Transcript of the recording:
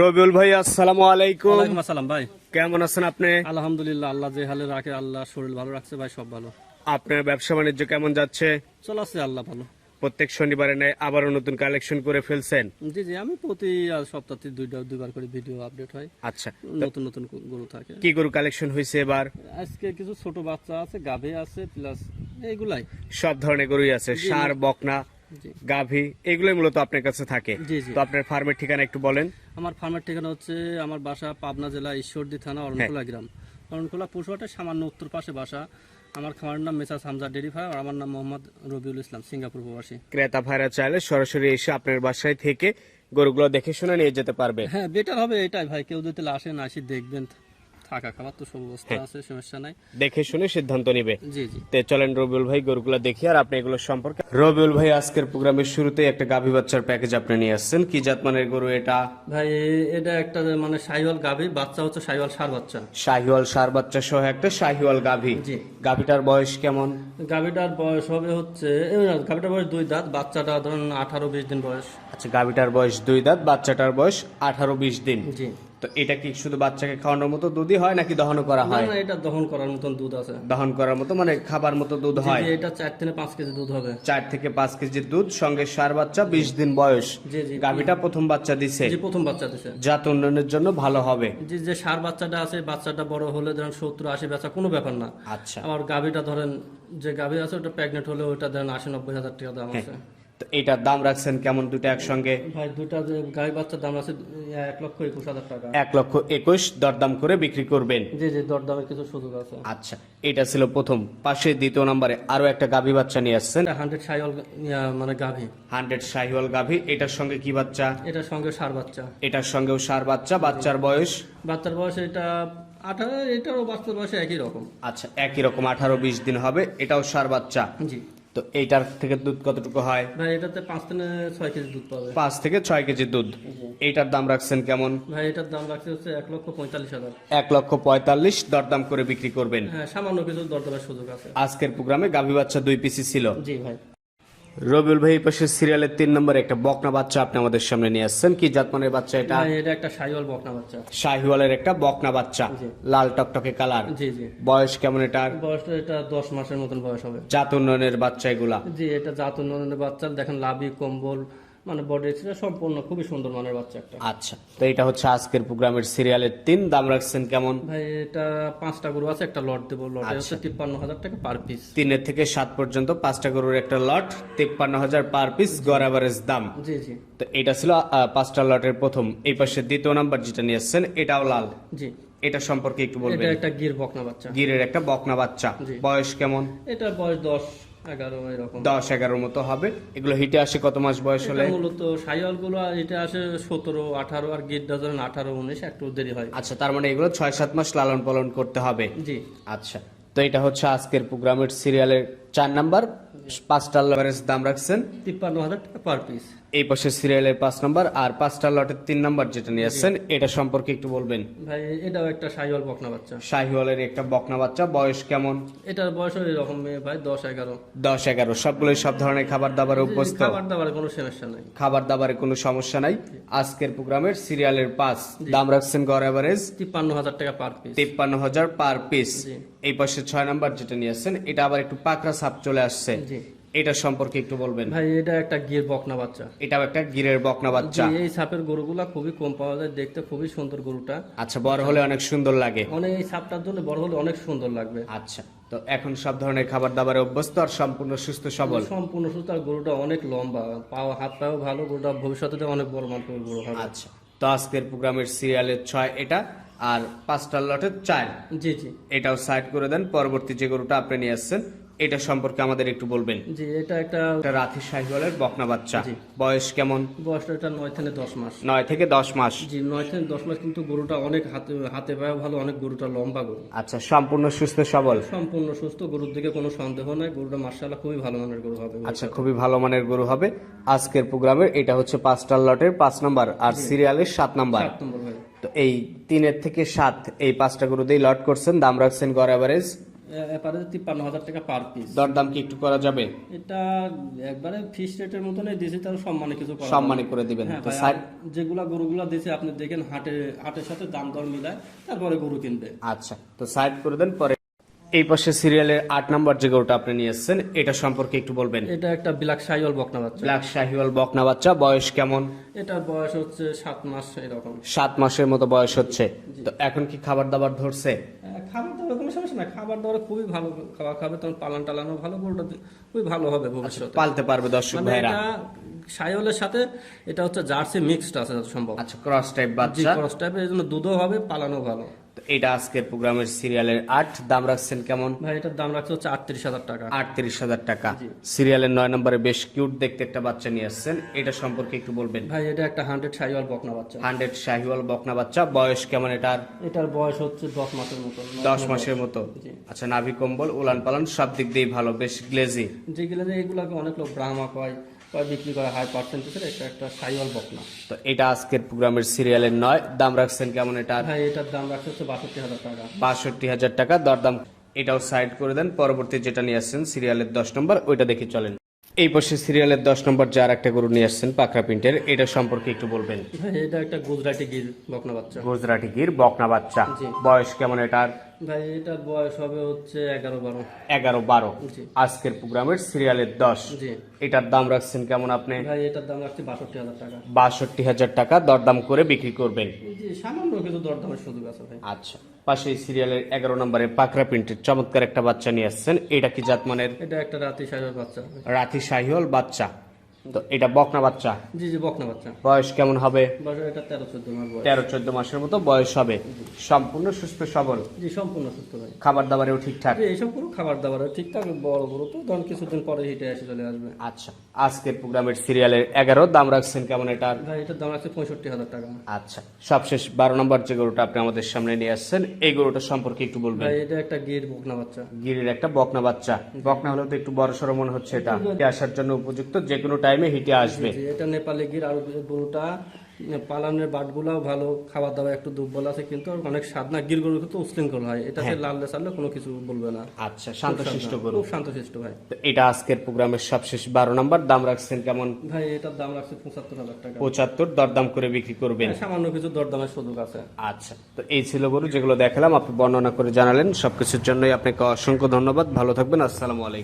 রবিউল ভাই, আসসালামু আলাইকুম। ওয়ালাইকুম আসসালাম ভাই। কেমন আছেন আপনি? আলহামদুলিল্লাহ, আল্লাহ যে হালে রাখে, আল্লাহ শরীর ভালো রাখছে ভাই, সব ভালো আপনার ব্যবসা বাণিজ্য কেমন যাচ্ছে? চলাচ্ছে, আল্লাহ ভালো। প্রত্যেক শনিবারে নেয় আবারও নতুন কালেকশন করে ফেলছেন? জি জি, আমি প্রতি সপ্তাহে দুইবার করে ভিডিও আপডেট হয়। আচ্ছা, নতুন নতুন গরু থাকে। কি গরু কালেকশন হয়েছে এবার? আজকে কিছু ছোট বাচ্চা আছে, গাভী আছে, প্লাস এইগুলাই। সব ধরনের গরুই আছে, ষাঁড়, বকনা, জি গাভী, এগুলোই মূলত আপনার কাছে থাকে। জি জি। তো আপনার ফার্মের ঠিকানা একটু বলেন। আমার ফার্মের ঠিকানা হচ্ছে, আমার বাসা পাবনা জেলা ঈশ্বরদী থানা অরণখোলা গ্রাম। অরণখোলা পশুহাটের সামান্য উত্তর পাশে বাসা। আমার খামারের নাম মেসার্স হামজা ডেইরি ফার্ম, আর আমার নাম মোহাম্মদ রবিউল ইসলাম, সিঙ্গাপুর প্রবাসী। ক্রেতা ভাইরা চাইলে সরাসরি এসে আপনার বাসায় থেকে গরুগুলো দেখে শুনে নিয়ে যেতে পারবে। হ্যাঁ, বেটার হবে এটাই ভাই। কেউ যদি আসেন, আসি দেখবেন, থাকা খাবার তো সব অবস্থা আছে, সমস্যা নাই। দেখে শুনে সিদ্ধান্ত নিবে। জি জি। তে চলেন রবিউল ভাই গরুগুলো দেখি, আর আপনি এগুলো সম্পর্কে। রবিউল ভাই, আজকের প্রোগ্রামের শুরুতেই একটা গাভী বাচ্চার প্যাকেজ আপনি নিয়ে আসছেন। কি জাতমানের গরু এটা? ভাই এটা একটা মানে শাহিওয়াল গাভী বাচ্চা, হচ্ছে শাহিওয়াল ষাঁড় বাচ্চা। শাহিওয়াল ষাঁড় বাচ্চা সহ একটা শাহিওয়াল গাভী। জি। গাভীটার বয়স কেমন? গাভীটার বয়স হবে হচ্ছে, গাভীটার বয়স 2 দাঁত, বাচ্চাটা ধরুন 18-20 দিন বয়স। আচ্ছা, গাভীটার বয়স 2 দাঁত, বাচ্চাটার বয়স 18-20 দিন। জি। তো এটা কি শুধু বাচ্চাকে খাওয়ানোর মতো দুধই হয় নাকি দহনও করা না হয়? না, এটা দহন করার মতন দুধ আছে। দহন করার মতো মানে খাবার মতো দুধ জি হয়? জি, এটা 4 থেকে 5 কেজি দুধ হবে। 4 থেকে 5 কেজি দুধ, সঙ্গে ষাঁড় বাচ্চা, 20 দিন বয়স। জি জি। গাভীটা প্রথম বাচ্চা দিছে, জি, প্রথম বাচ্চা দিছে। জাত উন্নয়নের জন্য ভালো হবে। জি, যে ষাঁড় বাচ্চাটা আছে, বাচ্চাটা বড় হলে ধরেন 70-80 বেচা কোনো ব্যাপার না। আচ্ছা, আবার গাভীটা ধরেন, যে গাভী আছে ওটা প্রেগনেন্ট হলে ওটা ধরেন 80-90 হাজার টাকা দাম আছে। তো এটার দাম রাখছেন কেমন দুটো একসঙ্গে? ভাই দুটা যে গাভী বাচ্চার দাম আছে 1,21,000 টাকা। 1,21,000 দরদাম করে বিক্রি করবেন? জি জি, দরদামের কিছু সুযোগ আছে। আচ্ছা, এটা ছিল প্রথম। পাশে দ্বিতীয় নম্বরে আরো একটা গাভী বাচ্চা নিয়ে আসছেন। এটা 100 শাহিওয়াল মানে গাভী। 100 শাহিওয়াল গাভী। এটার সঙ্গে কি বাচ্চা? এটার সঙ্গে ষাঁড় বাচ্চা। এটার সঙ্গেও ষাঁড় বাচ্চা। বাচ্চার বয়স? বাচ্চার বয়স এটা 18, এটারও বাচ্চার বয়স একই রকম। আচ্ছা, একই রকম 18-20 দিন হবে। এটাও ষাঁড় বাচ্চা। জি। তো এইটার থেকে দুধ কতটুকু হয়? ভাই এটাতে 5 থেকে 6 কেজি দুধ পাবে। 5 থেকে 6 কেজি দুধ। এইটার দাম রাখছেন কেমন? ভাই এটার দাম রাখছে হচ্ছে 1,45,000। 1,45,000 দরদাম করে বিক্রি করবেন? হ্যাঁ, সামান্য কিছু দরদামের সুযোগ আছে। আজকের প্রোগ্রামে গাভী বাচ্চা 2 পিসি ছিল। জি ভাই। রবিউল ভাই, এই পাশে সিরিয়ালের 3 নম্বরে একটা বকনা বাচ্চা আপনি আমাদের সামনে নিয়ে আসছেন। কি জাতমানের বাচ্চা এটা? ভাই এটা একটা শাহিওয়াল বকনা বাচ্চা। শাহিওয়ালের একটা বকনা বাচ্চা, জি। লাল টকটকে কালার। জি জি। বয়স কেমন এটার? বয়সটা এটা 10 মাসের মতন বয়স হবে। জাত উন্নয়নের বাচ্চা এগুলা? জি, এটা জাত উন্নয়নের বাচ্চা। দেখেন লাভি কম্বল মানে বডি ছিল সম্পূর্ণ খুবই সুন্দর মানের বাচ্চা একটা। আচ্ছা, তো এটা হচ্ছে আজকের প্রোগ্রামের সিরিয়ালের 3। দাম রাখছেন কেমন? ভাই এটা 5টা গরু আছে, একটা লট দেবো। লটে হচ্ছে 53,000 টাকা পার পিস। 3 থেকে 7 পর্যন্ত 5টা গরুর একটা লট, 53,000 পার পিস, গড় এভারেজ দাম। জি জি। তো এটা ছিল 5টা লটের প্রথম। এই পাশে দ্বিতীয় নাম্বার যেটা নিয়ে আসছেন, এটাও লাল। জি। এটা সম্পর্কে একটু এটা বলবেন। একটা গির বকনা বাচ্চা। গিরের একটা বকনা বাচ্চা। জি। বয়স কেমন? এটার বয়স 10-11 এরকম। 10-11 মতো হবে। এগুলো হিটে আসে কত মাস বয়স হলে? এটা মূলত শাহিওয়াল গুলো এটা আসে 17-18, আর গিরটা ধরেন 18-19, একটু দেরি হয়। আচ্ছা, তার মানে এগুলো 6-7 মাস লালন পালন করতে হবে। জি। আচ্ছা, তো এটা হচ্ছে আজকের প্রোগ্রামের সিরিয়ালের 4 নাম্বার। 5টা লটের দাম রাখছেন 53,000 টাকা পার পিস। এই পাশে সিরিয়ালের 5 নাম্বার, আর 5টা লটের 3 নাম্বার যেটা নিয়ে আসছেন, এটা সম্পর্কে একটু বলবেন। ভাই এটাও একটা শাহিওয়াল বকনা বাচ্চা। শাহিওয়ালের একটা বকনা বাচ্চা। বয়স কেমন? এটার বয়স ওই রকম ভাই 10-11। 10-11। সবগুলোই সব ধরনের খাবার দাবারে অভ্যস্ত? খাবার দাবারে কোনো সমস্যা নাই। খাবার দাবারে কোনো সমস্যা নাই। আজকের প্রোগ্রামের সিরিয়ালের 5। দাম রাখছেন গড় এভারেজ 53,000 টাকা পার পিস। 53,000 per piece. জি। এই পাশে 6 নাম্বার যেটা নিয়ে আসছেন, এটা আবার একটু পাকড়া ছাপ চলে আসছে। জি। এটা সম্পর্কে একটু বলবেন। ভাই এটা একটা গির বকনা বাচ্চা। এটাও একটা গিরের বকনা জি, বাচ্চা। এই ছাপের গরুগুলা খুবই কম পাওয়া যায়, দেখতে খুবই সুন্দর গরুটা। আচ্ছা, বড় হলে অনেক সুন্দর লাগে। অনেক এই ছাপটার জন্য বড় হলে অনেক সুন্দর লাগবে। আচ্ছা, তো এখন সব ধরনের খাবার দাবারে অভ্যস্ত আর সম্পূর্ণ সুস্থ সবল? সম্পূর্ণ সুস্থ, আর গরুটা অনেক লম্বা, হাত পাও ভালো। গরুটা ভবিষ্যতে অনেক বড় মাপের গরু হবে। আচ্ছা, তো আজকের প্রোগ্রামের সিরিয়ালের 6 এটা, আর 5টা লটের 4। জি জি। এটাও সাইড করে দেন। পরবর্তী যে গরুটা আপনি নিয়ে আসছেন, এটা সম্পর্কে আমাদের একটু বলবেন। জি, এটা একটা এটা রাথি শাহিওয়ালের বকনা বাচ্চা। জি। বয়স কেমন? বয়সটা এটা 9 থেকে 10 মাস। 9 থেকে 10 মাস। জি, 9 থেকে 10 মাস, কিন্তু গরুটা অনেক হাতে পায়ে ভালো, অনেক গরুটা লম্বা গরু। আচ্ছা, সম্পূর্ণ সুস্থ সবল? সম্পূর্ণ সুস্থ, গরুর দিকে কোনো সন্দেহ নাই। গরুটা মাশাআল্লাহ খুবই ভালো মানের গরু হবে। আচ্ছা, খুবই ভালো মানের গরু হবে। আজকের প্রোগ্রামের এটা হচ্ছে 5টা লটের 5 নাম্বার, আর সিরিয়ালের 7 নাম্বার। 7 নম্বর ভাই। তো এই 3 থেকে 7 এই 5টা গরু দিয়ে লট করছেন। দাম রাখছেন গড় এভারেজ এপারে 53,000 টাকা পার পিস। দরদাম কি একটু করা যাবে? এটা একবারে ফিক্স রেটের মতনই দিয়েছি, তার সম্মানে কিছু করা সম্মানী করে দিবেন। হ্যাঁ তো ভাই, সাইড আর যেগুলা গরুগুলা দিয়েছে আপনি দেখেন হাটের সাথে দাম দর মিলায় তারপরে গরু কিনবে। আচ্ছা, তো সাইড করে দেন। পরে এই পাশে সিরিয়ালের 8 নম্বর যে গরুটা আপনি নিয়ে এসেছেন এটা সম্পর্কে একটু বলবেন। এটা একটা ব্ল্যাক শাহিওয়াল বকনা বাচ্চা। ব্ল্যাক শাহিওয়াল বকনা বাচ্চা, বয়স কেমন? এটার বয়স হচ্ছে 7 মাস এরকম। 7 মাসের মতো বয়স হচ্ছে। তো এখন কি খাবার দাবার ধরছে? খাবার দাবার কোনো সমস্যা না, খাবার দাবার খুবই ভালো খাবার খাবে, তখন পালন টালানো ভালো, গরুটা খুবই ভালো হবে ভবিষ্যতে। পালতে পারবে দর্শক মানে ভাইরা। এটা শাহিওয়ালের সাথে এটা হচ্ছে জার্সি মিক্সড আছে যত সম্ভব। আচ্ছা, ক্রস টাইপ জি, বাচ্চা। ক্রস টাইপের, এই জন্য দুধও হবে, পালানো ভালো। তো এটা আজকের প্রোগ্রামের সিরিয়ালের 8, দাম রাখছেন কেমন? ভাই এটার দাম রাখছে হচ্ছে 38,000 টাকা। 38,000 টাকা। সিরিয়ালের 9 নম্বরে বেশ কিউট দেখতে একটা বাচ্চা নিয়ে আসছেন, এটা সম্পর্কে একটু বলবেন। ভাই এটা একটা 100 শাহিওয়াল বকনা বাচ্চা। 100 শাহিওয়াল বকনা বাচ্চা, বয়স কেমন এটার? এটার বয়স হচ্ছে 10 মাসের মতো। 10 মাসের মতো। জি। আচ্ছা, নাভি কম্বল, উলান পালান সব দিক দিয়েই ভালো, বেশ গ্লেজি। যেগুলো এগুলাকে অনেক লোক ব্রাহ্মা কয় বিক্রি করে হাই পার্সেন্টেজের, এটা একটা শাহিওয়াল বকনা। তো এটা আজকের প্রোগ্রামের সিরিয়ালের 9, দাম রাখছেন কেমন এটার? ভাই এটার দাম রাখছে হচ্ছে 62,000 টাকা। 62,000 টাকা দরদাম। এটাও সাইড করে দেন। পরবর্তী যেটা নিয়ে আসছেন সিরিয়ালের 10 নম্বর, ওইটা দেখে চলেন। এই পাশে সিরিয়ালের 10 নম্বর যে আর একটা গরু নিয়ে আসছেন পাকড়া প্রিন্টের, এটা সম্পর্কে একটু বলবেন। ভাই এটা একটা গুজরাটি গির বকনা বাচ্চা। গুজরাটি গির বকনা বাচ্চা, জি। বয়স কেমন এটার? ভাই এটার বয়স হবে হচ্ছে 11-12। 11-12। জি। আজকের প্রোগ্রামের সিরিয়ালের 10। জি। এটার দাম রাখছেন কেমন আপনি? ভাই এটার দাম রাখছে 62,000 টাকা। 62,000 টাকা দরদাম করে বিক্রি করবেন। জি, সামান্য কিছু দরদামের সুযোগ আছে ভাই। আচ্ছা, পাশে সিরিয়ালের 11 নম্বরে পাকড়া প্রিন্টের চমৎকার একটা বাচ্চা নিয়ে আসছেন, এটা কি জাতমানের? এটা একটা রাতি শাহিওয়াল বাচ্চা। রাতি শাহিওয়াল বাচ্চা। তো এটা বকনা বাচ্চা, জি জি, বকনা বাচ্চা। বয়স কেমন হবে? বয়স এটা 13-14 মাস বয়স। 13-14 মাসের মতো বয়স হবে। সম্পূর্ণ সুস্থ সবল, জি, সম্পূর্ণ সুস্থ ভাই। খাবার দাবারেও ঠিকঠাক। জি, এইসব পুরো খাবার দাবার ঠিকঠাক, বড় বড় তো ধরুন কিছুদিন পরে হিটে এসে চলে আসবে। আচ্ছা, আজকের প্রোগ্রামের সিরিয়ালের 11, দাম রাখছেন কেমন এটার? ভাই এটার দাম আছে 65,000 টাকা। আচ্ছা, সবশেষ 12 নম্বর যে গরুটা আপনি আমাদের সামনে নিয়ে আসছেন, এই গরুটা সম্পর্কে একটু বলবেন। ভাই এটা একটা গির বকনা বাচ্চা। গিরির একটা বকনা বাচ্চা, বকনা হলেও তো একটু বড় সড়ো মনে হচ্ছে। এটা হিটে আসার জন্য উপযুক্ত, যে কোনো টাইমে হিটে আসবে। জি, এটা নেপালি গির। আর গরুটা পালানের বাটগুলাও ভালো, খাবার দাবার একটু দুর্বল আছে, কিন্তু অনেক স্বাদ না। গির গরু কিন্তু উশৃঙ্খল হয়, এটাতে লাললে চাললে কোনো কিছু বলবে না। আচ্ছা, শান্তশিষ্ট গরু। খুব শান্তশিষ্ট ভাই। তো এটা আজকের প্রোগ্রামের সবশেষ 12 নম্বর, দাম রাখছেন কেমন? ভাই এটার দাম রাখছে 75,000 টাকা। 75, দরদাম করে বিক্রি করবেন। সামান্য কিছু দরদামের সুযোগ আছে। আচ্ছা, তো এই ছিল গরু যেগুলো দেখালাম, আপনি বর্ণনা করে জানালেন। সবকিছুর জন্যই আপনাকে অসংখ্য ধন্যবাদ। ভালো থাকবেন। আসসালামু আলাইকুম।